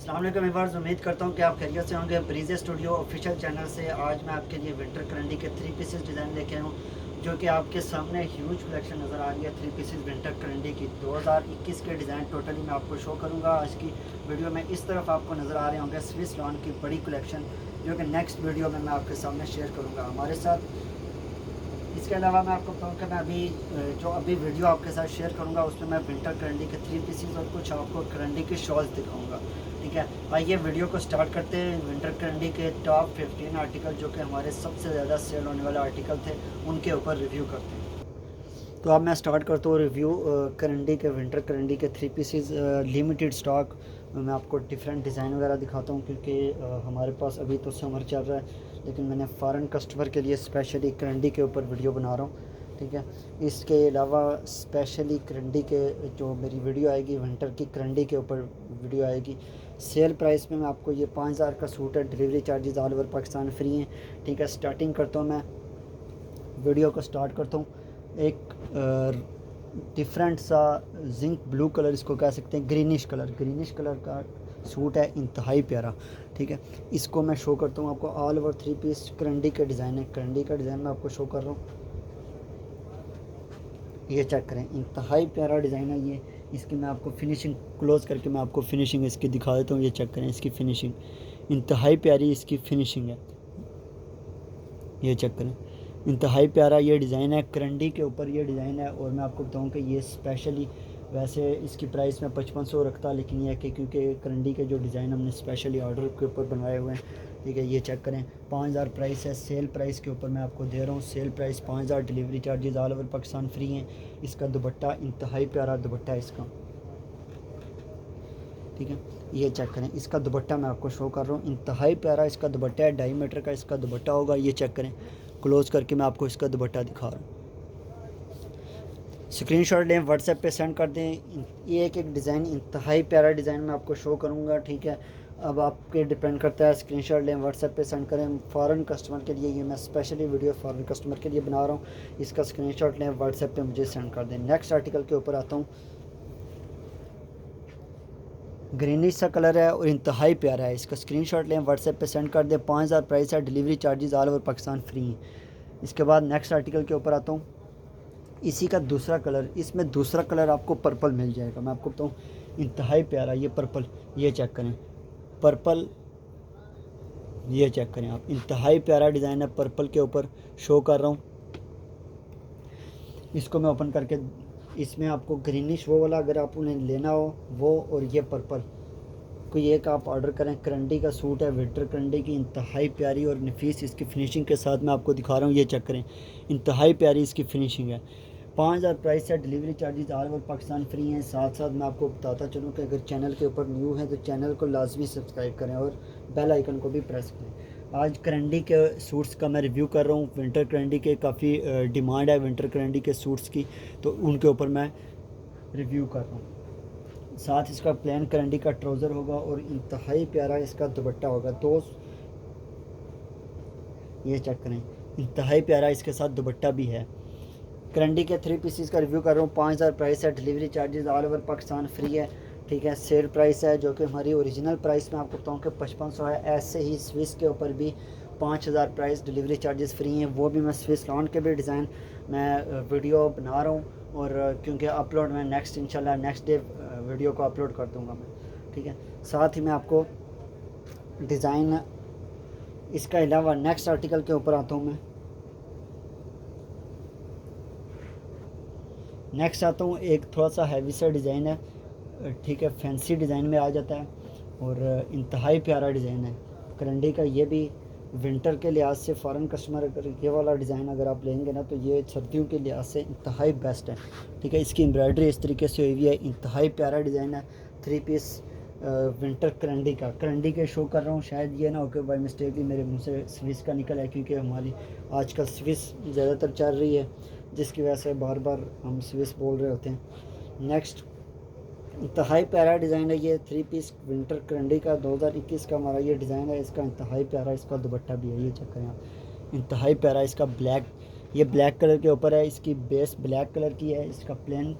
अस्सलाम वालेकुम व्यूअर्स, उम्मीद करता हूँ कि आप खैरियत से होंगे। ब्रीजे स्टूडियो ऑफिशियल चैनल से आज मैं आपके लिए विंटर करंडी के 3 पीसेस डिज़ाइन लेके आया हूँ, जो कि आपके सामने ह्यूज कलेक्शन नज़र आ रही है। 3 पीसेस विंटर करंडी की 2021 के डिज़ाइन टोटली मैं आपको शो करूँगा। आज की वीडियो में इस तरफ आपको नज़र आ रहे होंगे स्विस लॉन की बड़ी कलेक्शन, जो कि नेक्स्ट वीडियो में मैं आपके सामने शेयर करूँगा हमारे साथ। इसके अलावा मैं आपको बताऊँ कि मैं अभी वीडियो आपके साथ शेयर करूँगा उसमें मैं विंटर करंडी के 3 पीसेस और कुछ आपको करंडी के शॉल्स दिखाऊँगा। ठीक है, आइए वीडियो को स्टार्ट करते हैं। विंटर करंडी के टॉप 15 आर्टिकल जो कि हमारे सबसे ज़्यादा सेल होने वाले आर्टिकल थे, उनके ऊपर रिव्यू करते हैं। तो अब मैं स्टार्ट करता हूँ रिव्यू करंडी के विंटर करंडी के 3 पीसेस लिमिटेड स्टॉक। मैं आपको डिफरेंट डिज़ाइन वगैरह दिखाता हूँ क्योंकि हमारे पास अभी तो समर चल रहा है, लेकिन मैंने फ़ॉरेन कस्टमर के लिए स्पेशली करंडी के ऊपर वीडियो बना रहा हूँ। ठीक है, इसके अलावा स्पेशली करंडी के जो मेरी वीडियो आएगी विंटर की करंडी के ऊपर वीडियो आएगी। सेल प्राइस में मैं आपको ये 5000 का सूट है, delivery charges all over Pakistan free हैं। ठीक है, स्टार्टिंग करता हूँ मैं वीडियो को स्टार्ट करता हूँ। एक डिफरेंट सा जिंक ब्लू कलर इसको कह सकते हैं, ग्रीनिश कलर का सूट है, इंतहाई प्यारा। ठीक है, इसको मैं शो करता हूँ आपको। ऑल ओवर 3 पीस करंडी का डिज़ाइन है, करंडी का डिज़ाइन मैं आपको शो कर रहा हूँ। ये चेक करें, इंतहाई प्यारा डिज़ाइन है ये। इसकी मैं आपको फिनिशिंग क्लोज करके मैं आपको फिनिशिंग इसकी दिखा देता हूँ। ये चेक करें, इसकी फिनिशिंग इंतहाई प्यारी इसकी फिनिशिंग है। ये चेक करें, इंतहाई प्यारा ये डिज़ाइन है, करंडी के ऊपर ये डिज़ाइन है। और मैं आपको बताऊं कि ये स्पेशली, वैसे इसकी प्राइस मैं 5500 रखता, लेकिन यह है कि क्योंकि करंडी के जो डिज़ाइन हमने स्पेशली ऑर्डर के ऊपर बनवाए हुए हैं। ठीक है, ये चेक करें, 5000 प्राइस है। सेल प्राइस के ऊपर मैं आपको दे रहा हूँ, sale price 5000, delivery charges all over Pakistan free हैं। इसका दुपट्टा इंतहाई प्यारा दुपट्टा है इसका। ठीक है, ये चेक करें, इसका दुपट्टा मैं आपको शो कर रहा हूँ, इंतहाई प्यारा इसका दुपट्टा है। 2.5 मीटर का इसका दुपट्टा होगा। ये चेक करें, क्लोज करके मैं आपको इसका दुपट्टा दिखा रहा हूँ। स्क्रीनशॉट लें, व्हाट्सएप पे सेंड कर दें। ये एक डिज़ाइन इंतहाई प्यारा डिज़ाइन मैं आपको शो करूँगा। ठीक है, अब आपके डिपेंड करता है, स्क्रीनशॉट लें, व्हाट्सएप पे सेंड करें। फ़ॉरेन कस्टमर के लिए ये मैं स्पेशली वीडियो फ़ॉरेन कस्टमर के लिए बना रहा हूँ। इसका स्क्रीनशॉट लें, व्हाट्सएप पे मुझे सेंड कर दें। नेक्स्ट आर्टिकल के ऊपर आता हूँ। ग्रीनिश सा कलर है और इंतहाई प्यारा है। इसका स्क्रीनशॉट लें, व्हाट्सएप पे सेंड कर दें। 5000 प्राइस है, delivery charges all over Pakistan free हैं। इसके बाद नेक्स्ट आर्टिकल के ऊपर आता हूँ। इसी का दूसरा कलर, इसमें दूसरा कलर आपको पर्पल मिल जाएगा। मैं आपको बताऊँ, इंतहाई प्यारा ये पर्पल, ये चेक करें पर्पल, ये चेक करें आप, इंतहाई प्यारा डिज़ाइन है, पर्पल के ऊपर शो कर रहा हूँ। इसको मैं ओपन करके, इसमें आपको ग्रीनिश वो वाला अगर आप उन्हें लेना हो वो, और ये पर्पल, कोई एक आप ऑर्डर करें। करंडी का सूट है, विंटर करंडी की, इंतहाई प्यारी और नफीस इसकी फिनिशिंग के साथ मैं आपको दिखा रहा हूँ। ये चेक करें, इंतहाई प्यारी इसकी फिनिशिंग है। 5000 प्राइस है, delivery charges all over Pakistan free हैं। साथ साथ मैं आपको बताता चलूँ कि अगर चैनल के ऊपर न्यू है तो चैनल को लाजमी सब्सक्राइब करें और बेल आइकन को भी प्रेस करें। आज करंडी के सूट्स का मैं रिव्यू कर रहा हूँ। विंटर करंडी के काफ़ी डिमांड है विंटर करंडी के सूट्स की, तो उनके ऊपर मैं रिव्यू कर रहा हूँ। साथ इसका प्लेन करंडी का ट्राउज़र होगा और इंतहाई प्यारा इसका दुपट्टा होगा। तो ये चेक करें, इंतहाई प्यारा इसके साथ दुपट्टा भी है। करंडी के 3 पीसीस का रिव्यू कर रहा हूँ। 5000 प्राइस है, delivery charges all over Pakistan free है। ठीक है, सेल प्राइस है, जो कि हमारी ओरिजिनल प्राइस में आपको बताऊँ कि 5500 है। ऐसे ही स्विस के ऊपर भी 5000 प्राइस, डिलीवरी चार्जेस फ्री हैं। वो भी मैं स्विस लॉन के भी डिज़ाइन मैं वीडियो बना रहा हूँ, और क्योंकि अपलोड मैं नेक्स्ट इंशाल्लाह नेक्स्ट डे वीडियो को अपलोड कर दूँगा मैं। ठीक है, साथ ही मैं आपको डिज़ाइन, इसका अलावा नेक्स्ट आर्टिकल के ऊपर आता हूँ मैं। नेक्स्ट आता हूँ, एक थोड़ा सा हैवी सा डिज़ाइन है। ठीक है, फैंसी डिज़ाइन में आ जाता है और इंतहाई प्यारा डिज़ाइन है करंडी का। ये भी विंटर के लिहाज से फ़ॉरेन कस्टमर अगर ये वाला डिज़ाइन अगर आप लेंगे ना, तो ये सर्दियों के लिहाज से इंतहाई बेस्ट है। ठीक है, इसकी एम्ब्रॉयडरी इस तरीके से हुई हुई है, इंतहाई प्यारा डिज़ाइन है। 3 पीस विंटर करंडी का, करंडी के शो कर रहा हूँ। शायद ये ना हो कि बाई मिस्टेकली मेरे मुंह से स्विस का निकल है, क्योंकि हमारी आजकल स्विस ज़्यादातर चल रही है, जिसकी वजह से बार बार हम स्विस बोल रहे होते हैं। नेक्स्ट, इंतहाई प्यारा डिज़ाइन है ये, 3 पीस विंटर करंडी का 2021 का हमारा ये डिज़ाइन है। इसका इंतहाई प्यारा इसका दुपट्टा भी है, ये चेक करें आप, इंतहाई प्यारा इसका ब्लैक, ये ब्लैक कलर के ऊपर है, इसकी बेस ब्लैक कलर की है। इसका प्लेन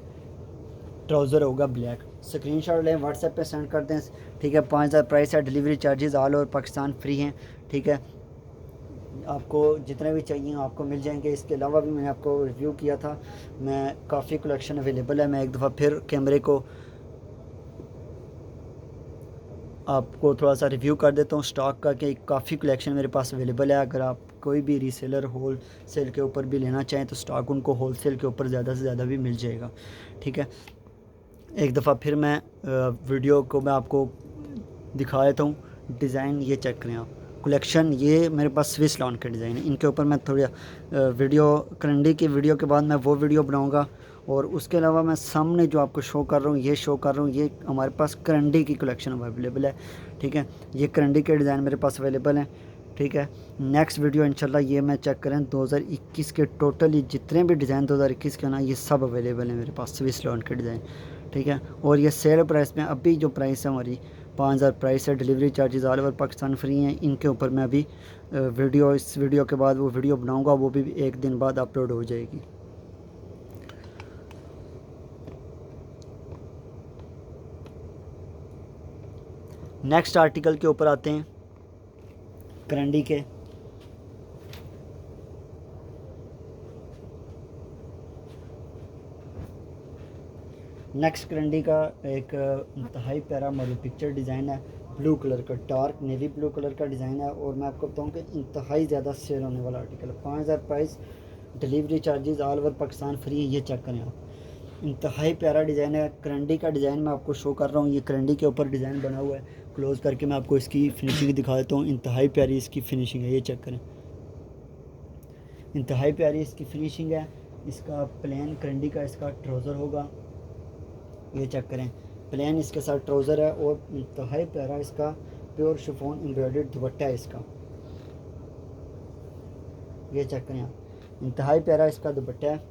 ट्राउज़र होगा ब्लैक। स्क्रीनशॉट लें, व्हाट्सएप पे सेंड कर दें। ठीक है। 5000 प्राइस है, delivery charges all over Pakistan free हैं, ठीक है। आपको जितने भी चाहिए आपको मिल जाएंगे। इसके अलावा भी मैंने आपको रिव्यू किया था, मैं काफ़ी कलेक्शन अवेलेबल है। मैं एक दफ़ा फिर कैमरे को आपको थोड़ा सा रिव्यू कर देता हूँ स्टॉक का, कि काफ़ी कलेक्शन मेरे पास अवेलेबल है। अगर आप कोई भी रीसेलर होल सेल के ऊपर भी लेना चाहें तो स्टॉक उनको होल सेल के ऊपर ज़्यादा से ज़्यादा भी मिल जाएगा, ठीक है। एक दफ़ा फिर मैं वीडियो को मैं आपको दिखा देता हूँ। डिज़ाइन ये चेक करें आप, कलेक्शन ये मेरे पास स्विस लॉन के डिज़ाइन है। इनके ऊपर मैं थोड़ा वीडियो करंडी की वीडियो के बाद मैं वो वीडियो बनाऊँगा। और उसके अलावा मैं सामने जो आपको शो कर रहा हूँ, ये शो कर रहा हूँ, ये हमारे पास करंडी की कलेक्शन अवेलेबल है, ठीक है। ये करंडी के डिज़ाइन मेरे पास अवेलेबल हैं, ठीक है। नेक्स्ट वीडियो इंशाल्लाह ये मैं चेक करें 2021 के टोटली जितने भी डिज़ाइन 2021 के ना, ये सब अवेलेबल हैं मेरे पास स्विस लॉन के डिज़ाइन, ठीक है। और ये सेल प्राइस में अभी जो प्राइस है हमारी 5000 प्राइस है, delivery charges all over Pakistan free हैं। इनके ऊपर मैं अभी वीडियो, इस वीडियो के बाद वो वीडियो बनाऊंगा, वो भी एक दिन बाद अपलोड हो जाएगी। नेक्स्ट आर्टिकल के ऊपर आते हैं, करंडी के। नेक्स्ट करंडी का एक इंतहाई प्यारा मॉडल पिक्चर डिज़ाइन है, ब्लू कलर का, डार्क नेवी ब्लू कलर का डिज़ाइन है। और मैं आपको बताऊँ कि इंतहाई ज़्यादा सेल होने वाला आर्टिकल है। 5000 price, delivery charges all over Pakistan free है। ये चेक करें आप, इंतहाई प्यारा डिज़ाइन है। करंडी का डिज़ाइन मैं आपको शो कर रहा हूँ, ये करंडी के ऊपर डिज़ाइन बना हुआ है। क्लोज़ करके मैं आपको इसकी फिनिशिंग दिखा देता हूँ। इंतहाई प्यारी इसकी फिनिशिंग है, ये चेक करें, इंतहाई प्यारी इसकी फिनिशिंग है। इसका प्लेन करंडी का इसका ट्राउज़र होगा, ये चेक करें, प्लेन इसके साथ ट्राउज़र है। और इंतहाई प्यारा इसका प्योर शिफॉन एम्ब्रॉयडर्ड दुपट्टा है इसका, ये चेक करें आप, इंतहाई प्यारा इसका दुपट्टा है।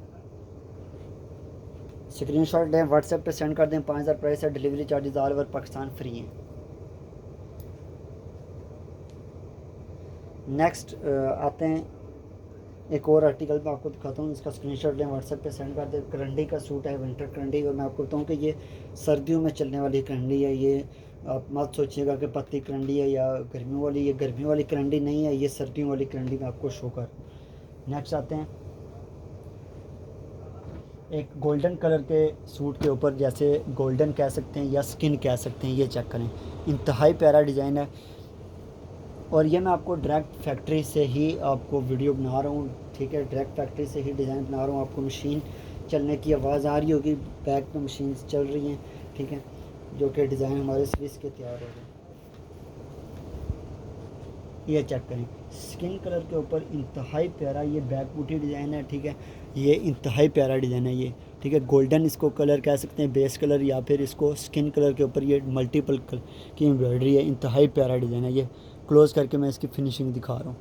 स्क्रीनशॉट लें, व्हाट्सएप पे सेंड कर दें। 5000 प्राइस है, delivery charges all over Pakistan free हैं। नेक्स्ट आते हैं एक और आर्टिकल मैं आपको दिखाता हूँ, इसका स्क्रीनशॉट लें, व्हाट्सएप पे सेंड कर दें। करंडी का सूट है, विंटर करंडी। और मैं आपको बताऊँ कि ये सर्दियों में चलने वाली करंडी है। ये आप मत सोचिएगा कि पतली करंडी है या गर्मियों वाली, ये गर्मियों वाली करंडी नहीं है, ये सर्दियों वाली करंडी मैं आपको शो कर। नेक्स्ट आते हैं एक गोल्डन कलर के सूट के ऊपर, जैसे गोल्डन कह सकते हैं या स्किन कह सकते हैं, ये चेक करें, इंतहाई प्यारा डिज़ाइन है। और ये मैं आपको डायरेक्ट फैक्ट्री से ही आपको वीडियो बना रहा हूँ, ठीक है। डायरेक्ट फैक्ट्री से ही डिज़ाइन बना रहा हूँ। आपको मशीन चलने की आवाज़ आ रही होगी, बैक में मशीन चल रही हैं, ठीक है, जो कि डिज़ाइन हमारे स्विस के तैयार हो गए। ये चेक करें, स्किन कलर के ऊपर इंतहाई प्यारा ये बैक बूटी डिज़ाइन है, ठीक है। ये इंतहाई प्यारा डिज़ाइन है ये, ठीक है। गोल्डन इसको कलर कह सकते हैं, बेस कलर, या फिर इसको स्किन कलर के ऊपर ये मल्टीपल कलर की एम्ब्रॉयडरी है। इंतहाई प्यारा डिज़ाइन है ये। क्लोज़ करके मैं इसकी फिनिशिंग दिखा रहा हूँ,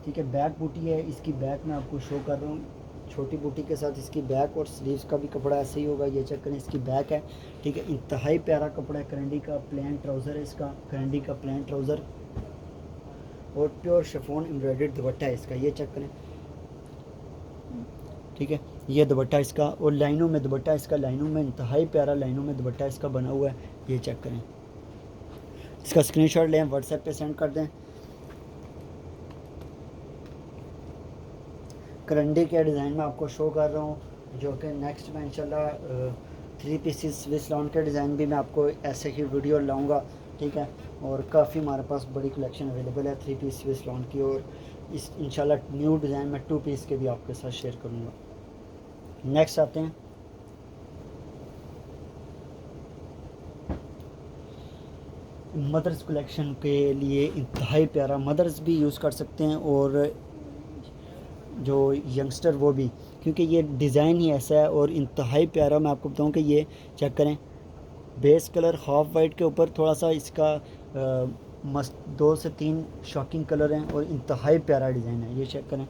ठीक है। बैक बूटी है, इसकी बैक मैं आपको शो कर रहा हूँ, छोटी बूटी के साथ इसकी बैक और स्लीव्स का भी कपड़ा ऐसे ही होगा। ये चेक करें, इसकी बैक है, ठीक है। इंतहाई प्यारा कपड़ा है। करंडी का प्लेन ट्राउज़र है इसका, करंडी का प्लेन ट्राउज़र और प्योर शिफॉन एम्ब्रॉयडर्ड दुपट्टा है इसका, ये चेक करें, ठीक है। ये दुपट्टा इसका, और लाइनों में दुपट्टा इसका, लाइनों में इंतहाई प्यारा लाइनों में दुपट्टा इसका बना हुआ है, ये चेक करें। इसका स्क्रीनशॉट लें, व्हाट्सएप पे सेंड कर दें। करंडी के डिज़ाइन में आपको शो कर रहा हूँ, जो कि नेक्स्ट में इंशाल्लाह 3 पीसेस स्विस लॉन के डिज़ाइन भी मैं आपको ऐसे ही वीडियो लाऊंगा, ठीक है। और काफ़ी हमारे पास बड़ी कलेक्शन अवेलेबल है 3 पीस स्विस लॉन की। और इस इंशाल्लाह न्यू डिज़ाइन में 2 पीस के भी आपके साथ शेयर करूँगा। नेक्स्ट आते हैं मदर्स कलेक्शन के लिए। इंतहाई प्यारा, मदर्स भी यूज़ कर सकते हैं और जो यंगस्टर वो भी, क्योंकि ये डिज़ाइन ही ऐसा है और इंतहाई प्यारा। मैं आपको बताऊं कि ये चेक करें, बेस कलर हाफ वाइट के ऊपर थोड़ा सा इसका मस्त 2 से 3 शॉकिंग कलर हैं और इंतहाई प्यारा डिज़ाइन है, ये चेक करें।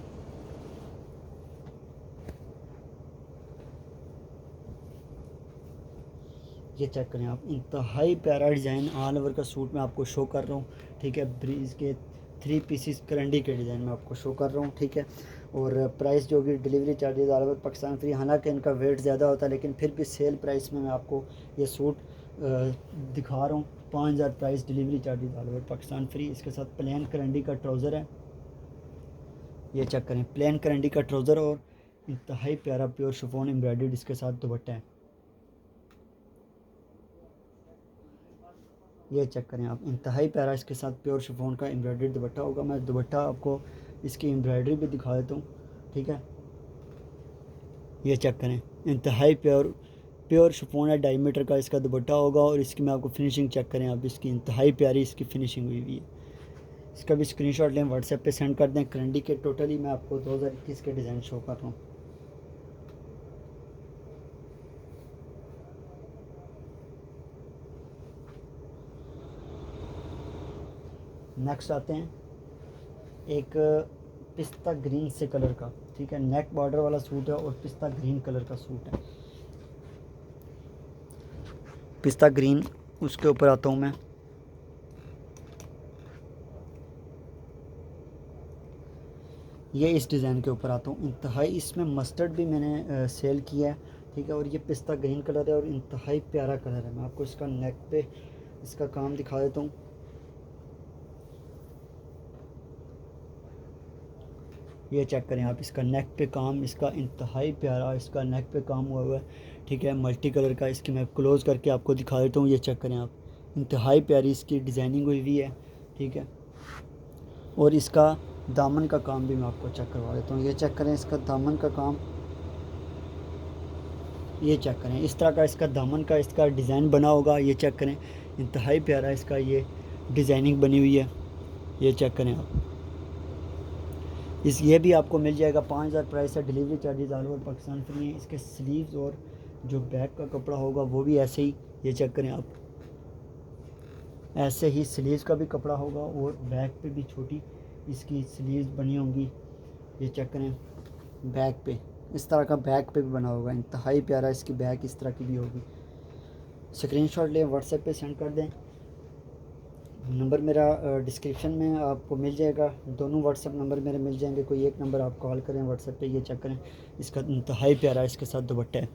ये चेक करें आप, इंतहाई प्यारा डिज़ाइन ऑल ओवर का सूट मैं आपको शो कर रहा हूँ, ठीक है। ब्रीज के 3 पीसेस करंडी के डिज़ाइन में आपको शो कर रहा हूँ, ठीक है। और प्राइस जो कि delivery charges all over Pakistan free, हालांकि इनका वेट ज़्यादा होता है, लेकिन फिर भी सेल प्राइस में मैं आपको ये सूट दिखा रहा हूँ। 5000 price, delivery charges all over Pakistan free. इसके साथ प्लेन करंडी का ट्राउज़र है, ये चेक करें, प्लेन करंडी का ट्राउज़र और इंतहाई प्यारा प्योर शिफॉन एम्ब्रॉयडर्ड इसके साथ दुपट्टा है, ये चेक करें आप, इंतहाई प्यारा इसके साथ प्योर शिफॉन का एम्ब्रॉयडर्ड दुपट्टा होगा। मैं दुपट्टा आपको इसकी एम्ब्रॉयडरी भी दिखा देता हूँ, ठीक है। ये चेक करें, इंतहाई प्योर शिफॉन है, 2.5 मीटर का इसका दुपट्टा होगा। और इसकी मैं आपको फिनिशिंग चेक करें आप, इसकी इंतहाई प्यारी इसकी फिनिशिंग हुई हुई है। इसका भी स्क्रीनशॉट लें, व्हाट्सएप पे सेंड कर दें। करंडी के टोटली मैं आपको 2021 के डिज़ाइन शो कर रहा हूँ। नेक्स्ट आते हैं एक पिस्ता ग्रीन से कलर का, ठीक है, नेक बॉर्डर वाला सूट है और पिस्ता ग्रीन कलर का सूट है। पिस्ता ग्रीन, उसके ऊपर आता हूँ मैं, ये इस डिज़ाइन के ऊपर आता हूँ। इंतहाई इसमें मस्टर्ड भी मैंने सेल किया है, ठीक है। और ये पिस्ता ग्रीन कलर है और इंतहाई प्यारा कलर है। मैं आपको इसका नेक पे इसका काम दिखा देता हूँ। ये चेक करें आप, इसका नेक पे काम, इसका इंतहाई प्यारा इसका नेक पे काम हुआ हुआ है, ठीक है, मल्टी कलर का। इसकी मैं क्लोज़ करके आपको दिखा देता हूँ। ये चेक करें आप, इंतहाई प्यारी इसकी डिज़ाइनिंग हुई हुई है, ठीक है। और इसका दामन का काम भी मैं आपको चेक करवा देता हूँ। ये चेक करें, इसका दामन का काम, ये चेक करें, इस तरह का इसका दामन का इसका डिज़ाइन बना होगा। ये चेक करें, इंतहाई प्यारा इसका ये डिज़ाइनिंग बनी हुई है। ये चेक करें आप, ये भी आपको मिल जाएगा। 5000 प्राइस है, delivery charges all over Pakistan free हैं। इसके स्लीव्स और जो बैक का कपड़ा होगा वो भी ऐसे ही, ये चेक करें आप, ऐसे ही स्लीव्स का भी कपड़ा होगा और बैक पे भी छोटी इसकी स्लीव्स बनी होंगी। ये चेक करें, बैक पे इस तरह का बैक पे भी बना होगा। इंतहाई प्यारा इसकी बैक इस तरह की भी होगी। स्क्रीनशॉट लें, व्हाट्सएप पे सेंड कर दें। नंबर मेरा डिस्क्रिप्शन में आपको मिल जाएगा। दोनों व्हाट्सएप नंबर मेरे मिल जाएंगे, कोई एक नंबर आप कॉल करें व्हाट्सएप पे। ये चेक करें, इसका इंतहाई प्यारा इसके साथ दुपट्टा है।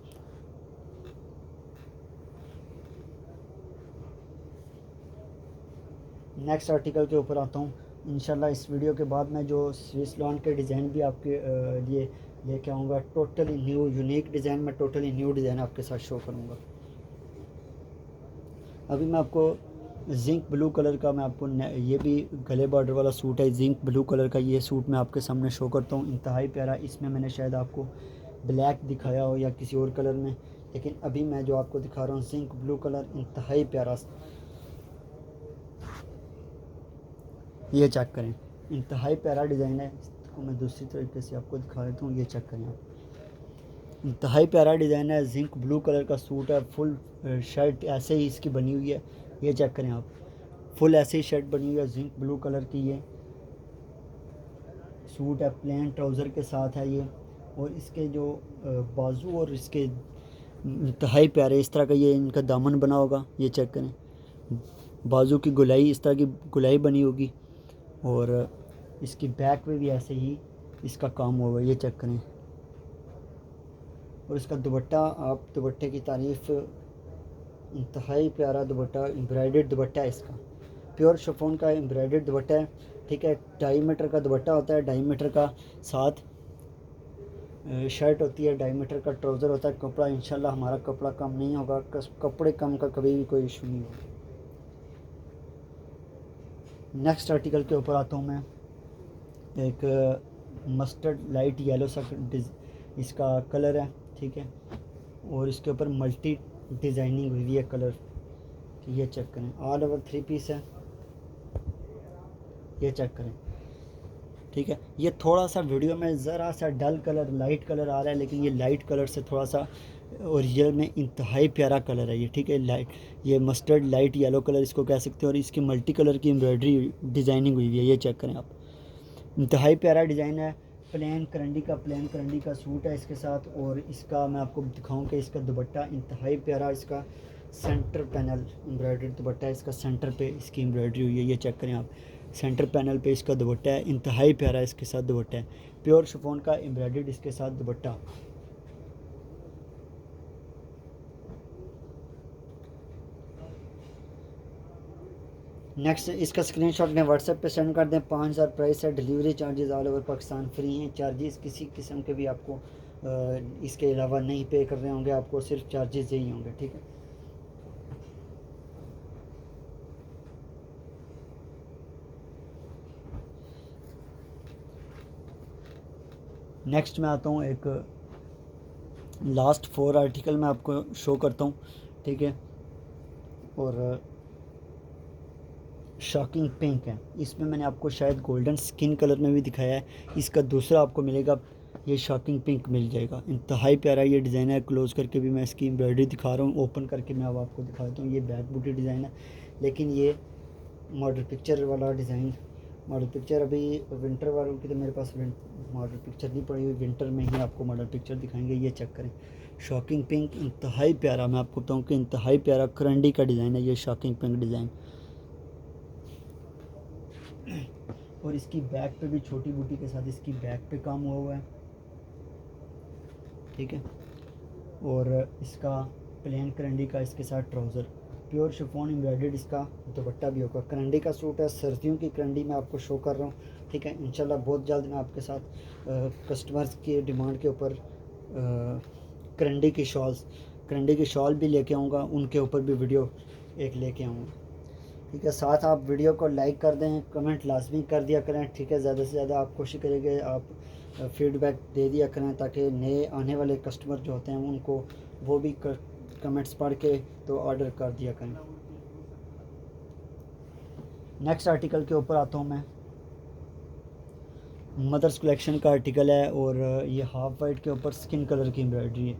नेक्स्ट आर्टिकल के ऊपर आता हूँ। इंशाल्लाह इस वीडियो के बाद मैं जो स्विस लॉन के डिज़ाइन भी आपके लिए लेके आऊँगा, टोटली न्यू यूनिक डिज़ाइन में, टोटली न्यू डिज़ाइन आपके साथ शो करूँगा। अभी मैं आपको जिंक ब्लू कलर का मैं आपको ये भी गले बॉर्डर वाला सूट है, जिंक ब्लू कलर का ये सूट मैं आपके सामने शो करता हूँ। इंतहाई प्यारा, इसमें मैंने शायद आपको ब्लैक दिखाया हो या किसी और कलर में, लेकिन अभी मैं जो आपको दिखा रहा हूँ जिंक ब्लू कलर, इंतहाई प्यारा। ये चेक करें, इंतहाई प्यारा डिज़ाइन है। इसको मैं दूसरी तरीके से आपको दिखा देता हूँ। ये चेक करें आप, इंतहाई प्यारा डिज़ाइन है, जिंक ब्लू कलर का सूट है। फुल शर्ट ऐसे ही इसकी बनी हुई है। ये चेक करें आप, फुल ऐसे ही शर्ट बनी हुई है जिंक ब्लू कलर की। ये सूट है, प्लेन ट्राउज़र के साथ है ये। और इसके जो बाजू और इसके इंतहाई प्यारे इस तरह का ये इनका दामन बना होगा। ये चेक करें, बाजू की गुलाई इस तरह की गुलाई बनी होगी और इसकी बैक में भी ऐसे ही इसका काम होगा। ये चेक करें, और इसका दुपट्टा, आप दुपट्टे की तारीफ़, इंतहाई प्यारा दुपट्टा, एम्ब्रॉयडर्ड दुपट्टा है इसका, प्योर शिफॉन का एम्ब्रॉयडर्ड दुपट्टा है, ठीक है। 2.5 मीटर का दुपट्टा होता है, 2.5 मीटर का साथ शर्ट होती है, 2.5 मीटर का ट्राउज़र होता है। कपड़ा इंशाल्लाह हमारा कपड़ा कम नहीं होगा, कपड़े कम का कभी भी कोई इशू नहीं होगा। नेक्स्ट आर्टिकल के ऊपर आता हूँ मैं। एक मस्टर्ड लाइट येलो सा इसका कलर है, ठीक है। और इसके ऊपर मल्टी डिज़ाइनिंग हुई हुई है कलर। ये चेक करें, ऑल ओवर 3 पीस है। ये चेक करें, ठीक है। ये थोड़ा सा वीडियो में ज़रा सा डल कलर, लाइट कलर आ रहा है, लेकिन ये लाइट कलर से थोड़ा सा ओरिजिनल में इंतहाई प्यारा कलर है ये, ठीक है। लाइट, ये मस्टर्ड लाइट येलो कलर इसको कह सकते हैं। और इसकी मल्टी कलर की एम्ब्रॉयडरी डिज़ाइनिंग हुई हुई है। ये चेक करें आप, इंतहाई प्यारा डिज़ाइन है। प्लेन करंडी का सूट है इसके साथ। और इसका मैं आपको दिखाऊं कि इसका दुपट्टा इंतहाई प्यारा, इसका सेंटर पैनल एम्ब्रॉयडर्ड दुपट्टा है, इसका सेंटर पे इसकी एम्ब्रॉयडरी हुई है। ये चेक करें आप, सेंटर पैनल पे इसका दुपट्टा है, इंतहाई प्यारा इसके साथ दुपट्टा है। प्योर शिफॉन का एम्ब्रॉयडर्ड इसके साथ दुपट्टा। नेक्स्ट इसका स्क्रीनशॉट ने व्हाट्सएप पे सेंड कर दें। 5000 प्राइस है, delivery charges all over Pakistan free हैं। चार्जेस किसी किस्म के भी आपको इसके अलावा नहीं पे कर रहे होंगे, आपको सिर्फ चार्जेस यही होंगे, ठीक है। नेक्स्ट मैं आता हूँ, एक लास्ट 4 आर्टिकल मैं आपको शो करता हूँ, ठीक है। और शॉकिंग पिंक है, इसमें मैंने आपको शायद गोल्डन स्किन कलर में भी दिखाया है, इसका दूसरा आपको मिलेगा, ये शॉकिंग पिंक मिल जाएगा। इंतहाई प्यारा ये डिज़ाइन है। क्लोज़ करके भी मैं इसकी एम्ब्रॉयडरी दिखा रहा हूँ, ओपन करके मैं अब आपको दिखाता हूँ। ये बैक बूटी डिज़ाइन है, लेकिन ये मॉडल पिक्चर वाला डिज़ाइन, मॉडल पिक्चर अभी विंटर वालों की तो मेरे पास मॉडल पिक्चर नहीं पड़ी हुई, विंटर में ही आपको मॉडल पिक्चर दिखाएंगे। ये चेक करें, शॉकिंग पिंक इंतहाई प्यारा, मैं आपको बताऊँ कि इंतहाई प्यारा करंडी का डिज़ाइन है ये शॉकिंग पिंक डिज़ाइन। और इसकी बैक पे भी छोटी बूटी के साथ इसकी बैक पे काम हुआ है, ठीक है। और इसका प्लेन करंडी का इसके साथ ट्राउज़र, प्योर शिफॉन एम्ब्रॉयडर्ड इसका दुपट्टा भी होगा। करंडी का सूट है, सर्दियों की करंडी मैं आपको शो कर रहा हूँ, ठीक है। इंशाल्लाह बहुत जल्द मैं आपके साथ कस्टमर्स की डिमांड के ऊपर करंडी की शॉल भी लेके आऊँगा, उनके ऊपर भी वीडियो एक लेके आऊँगा, ठीक है। साथ आप वीडियो को लाइक कर दें, कमेंट लाजमी कर दिया करें, ठीक है। ज़्यादा से ज़्यादा आप कोशिश करेंगे, आप फीडबैक दे दिया करें, ताकि नए आने वाले कस्टमर जो होते हैं उनको वो भी कमेंट्स पढ़ के तो ऑर्डर कर दिया करें। नेक्स्ट आर्टिकल के ऊपर आता हूँ मैं, मदर्स कलेक्शन का आर्टिकल है, और ये हाफ वाइट के ऊपर स्किन कलर की एम्ब्रॉयडरी है,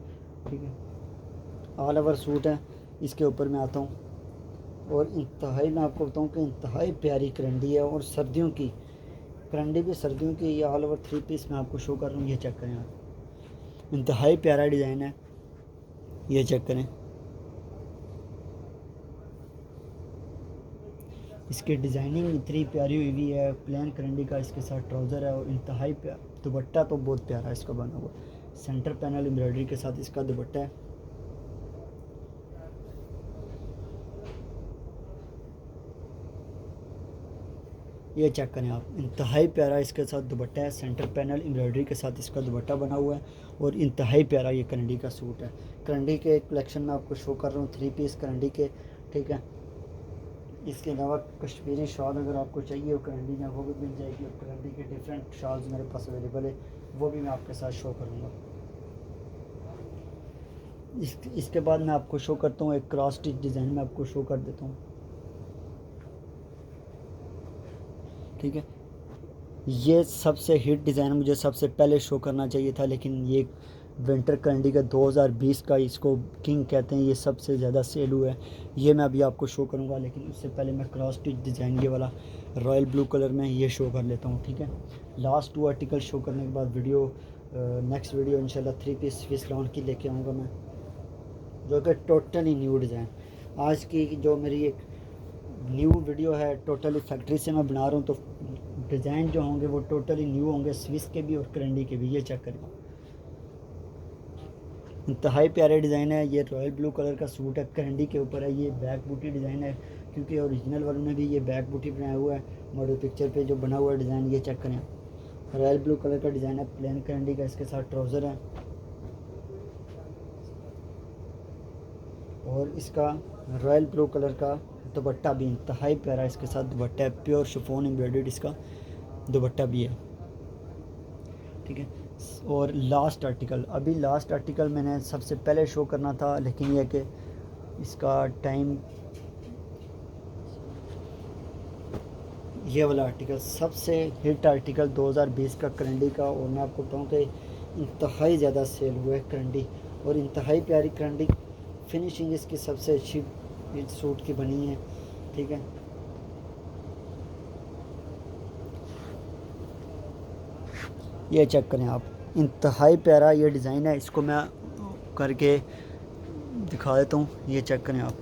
ठीक है। ऑल ओवर सूट है, इसके ऊपर मैं आता हूँ। और इंतहाई मैं आपको बताऊँ कि इंतहाई प्यारी करंडी है, और सर्दियों की करंडी भी, सर्दियों की। ये ऑल ओवर 3 पीस मैं आपको शो कर रहा हूँ, ये चेक करें आप, इंतहाई प्यारा डिज़ाइन है, ये चेक करें। इसकी डिज़ाइनिंग इतनी प्यारी हुई हुई है, प्लेन करंडी का इसके साथ ट्राउज़र है, और इंतहाई दुपट्टा तो बहुत प्यारा है इसका बना हुआ, सेंटर पैनल एम्ब्रॉयडरी के साथ इसका दुपट्टा है। ये चेक करें आप, इंतहाई प्यारा इसके साथ दुपट्टा है, सेंटर पैनल एम्ब्रॉयडरी के साथ इसका दुपट्टा बना हुआ है, और इंतहाई प्यारा ये करंडी का सूट है। करंडी के कलेक्शन में आपको शो कर रहा हूँ, 3 पीस करंडी के, ठीक है। इसके अलावा कश्मीरी शॉल अगर आपको चाहिए हो करंडी में, वो भी मिल जाएगी, और करंडी के डिफरेंट शॉल्स मेरे पास अवेलेबल है, वो भी मैं आपके साथ शो करूँगा। इसके बाद मैं आपको शो करता हूँ एक क्रॉस स्टिच डिज़ाइन में आपको शो कर देता हूँ, ठीक है। ये सबसे हिट डिज़ाइन मुझे सबसे पहले शो करना चाहिए था, लेकिन ये विंटर करंडी का 2020 का, इसको किंग कहते हैं, ये सबसे ज़्यादा सेल हुआ है, ये मैं अभी आपको शो करूँगा। लेकिन उससे पहले मैं क्रॉस स्टिच डिज़ाइन ये वाला रॉयल ब्लू कलर में ये शो कर लेता हूँ, ठीक है। लास्ट 2 आर्टिकल शो करने के बाद नेक्स्ट वीडियो इंशाल्लाह 3 पीस स्विस लॉन की लेके आऊँगा मैं, जो कि टोटली न्यू डिज़ाइन। आज की जो मेरी एक न्यू वीडियो है, टोटली फैक्ट्री से मैं बना रहा हूँ, तो डिज़ाइन जो होंगे वो टोटली न्यू होंगे, स्विस के भी और करंडी के भी। ये चेक करें, इंतहाई प्यारे डिज़ाइन है। ये रॉयल ब्लू कलर का सूट है, करंडी के ऊपर है, ये बैक बूटी डिज़ाइन है, क्योंकि ओरिजिनल वालों ने भी ये बैक बूटी बनाया हुआ है, मॉडल पिक्चर पे जो बना हुआ है डिज़ाइन। ये चेक करें, रॉयल ब्लू कलर का डिज़ाइन है, प्लेन करंडी का इसके साथ ट्राउज़र है, और इसका रॉयल ब्लू कलर का दुपट्टा भी इंतहाई प्यारा इसके साथ दुपट्टा है, प्योर शिफॉन एम्ब्रॉयडर्ड इसका दुपट्टा भी है, ठीक है। और लास्ट आर्टिकल, अभी लास्ट आर्टिकल मैंने सबसे पहले शो करना था, लेकिन यह कि इसका टाइम, ये वाला आर्टिकल सबसे हिट आर्टिकल 2020 का करंडी का, और मैं आपको बताऊँ कि इंतहाई ज़्यादा सेल हुआ है करंडी, और इंतहाई प्यारी करंडी, फिनिशिंग इसकी सबसे अच्छी इस सूट की बनी है, ठीक है। ये चेक करें आप, इंतहाई प्यारा ये डिज़ाइन है, इसको मैं करके दिखा देता हूँ। ये चेक करें आप,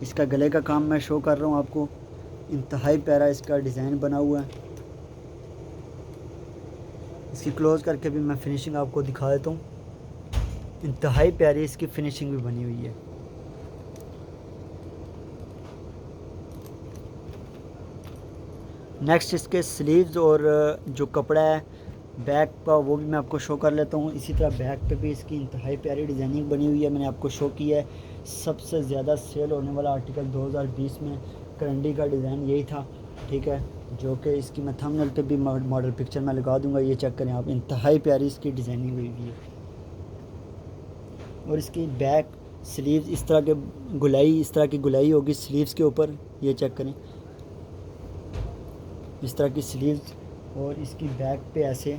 इसका गले का काम मैं शो कर रहा हूँ आपको, इंतहाई प्यारा इसका डिज़ाइन बना हुआ है। इसकी क्लोज़ करके भी मैं फिनिशिंग आपको दिखा देता हूँ, इंतहाई प्यारी इसकी फिनिशिंग भी बनी हुई है। नेक्स्ट इसके स्लीव्स और जो कपड़ा है बैक का वो भी मैं आपको शो कर लेता हूँ। इसी तरह बैक पे भी इसकी इंतहाई प्यारी डिज़ाइनिंग बनी हुई है, मैंने आपको शो किया है। सबसे ज़्यादा सेल होने वाला आर्टिकल 2020 में करंडी का डिज़ाइन यही था, ठीक है, जो कि इसकी मैं थंबनेल पे भी मॉडल पिक्चर में लगा दूंगा। ये चेक करें आप, इंतहाई प्यारी इसकी डिज़ाइनिंग हुई हुई है। और इसकी बैक स्लीव्स इस तरह के गुलाई, इस तरह की गुलाई होगी स्लीव्स के ऊपर, ये चेक करें, इस तरह की स्लीव्स। और इसकी बैक पे ऐसे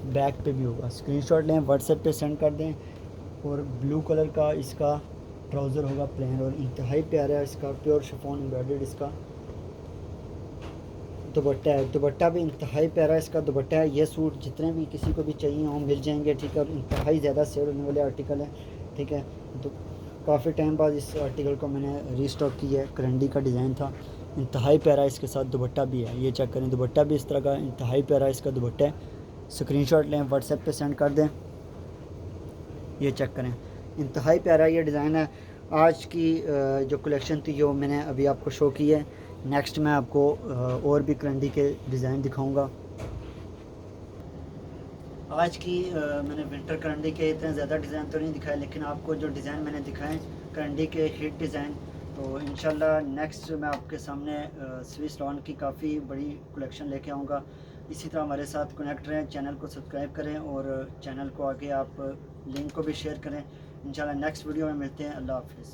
बैक पे भी होगा। स्क्रीनशॉट लें, व्हाट्सएप पे सेंड कर दें। और ब्लू कलर का इसका ट्राउज़र होगा प्लेन, और इंतहाई प्यारा है इसका प्योर शिफॉन एम्ब्रॉयडर्ड इसका दुपट्टा है। दुपट्टा भी इंतहाई प्यारा इसका दुपट्टा है। ये सूट जितने भी किसी को भी चाहिए हों मिल जाएंगे, ठीक है। और इंतहाई ज़्यादा सेल होने वाले आर्टिकल है, ठीक है। तो काफ़ी टाइम बाद इस आर्टिकल को मैंने रीस्टॉक किया है। करंडी का डिज़ाइन था, इंतहाई प्यारा इसके साथ दुपट्टा भी है। ये चेक करें, दुपट्टा भी इस तरह का इंतहाई प्यारा इसका दुपट्टा है। स्क्रीनशॉट लें, व्हाट्सएप पे सेंड कर दें। ये चेक करें, इंतहाई प्यारा ये डिज़ाइन है। आज की जो कलेक्शन थी जो मैंने अभी आपको शो की है। नेक्स्ट मैं आपको और भी करंडी के डिज़ाइन दिखाऊंगा। आज की मैंने विंटर करंडी के इतने ज़्यादा डिज़ाइन तो नहीं दिखाए, लेकिन आपको जो डिज़ाइन मैंने दिखाए करंडी के हिट डिज़ाइन, तो इंशाल्लाह नेक्स्ट मैं आपके सामने स्विस लॉन की काफ़ी बड़ी कलेक्शन लेके आऊँगा। इसी तरह हमारे साथ कनेक्ट रहें, चैनल को सब्सक्राइब करें और चैनल को आगे आप लिंक को भी शेयर करें। इंशाल्लाह नेक्स्ट वीडियो में मिलते हैं। अल्लाह हाफ़िज़।